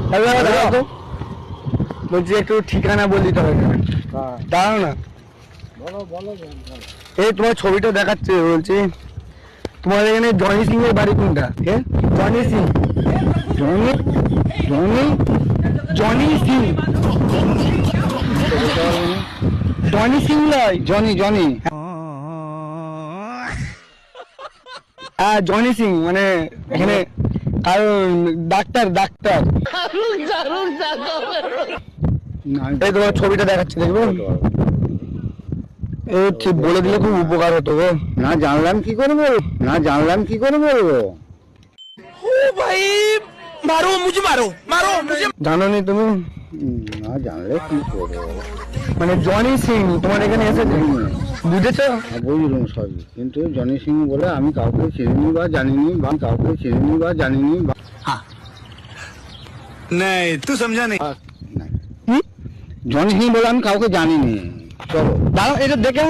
তো বলছি একটু ঠিকানা বলে দিতে হবে, দাঁড়াও না। এই তোমার ছবিটা দেখাচ্ছে, বলছি তোমার এখানে জনি সিং এর বাড়ি কোনটা? Johnny Singh, Johnny Johnny Johnny Singh, Johnny Singh নয়, জনি জনি। হ্যাঁ জনি সিং, মানে এখানে ডাক্তার ডাক্তার। এই তোমার ছবিটা দেখাচ্ছে, দেখবো? ঠিক বলে দিলে খুব উপকার হতো গো। না জানলাম কি করে বলবো, না জানলাম কি করে বলবো। ও ভাই মারো মুঝে, মারো মারো মুঝে। জানো নি তুমি? না জানলে কি করবো। মানে জনি সিং তোমার এখানে এসেছে, বুঝেছো? বুঝলাম সবই, কিন্তু জনি সিং বলে আমি কাউকে চিনিনি বা জানিনি, বা কাউকে চিনিনি বা জানিনি। नहीं तू समझा नहीं। জনি সিং বলে আমি কাউকে জানিনি। চলো দাঁড়াও, এটা দেখে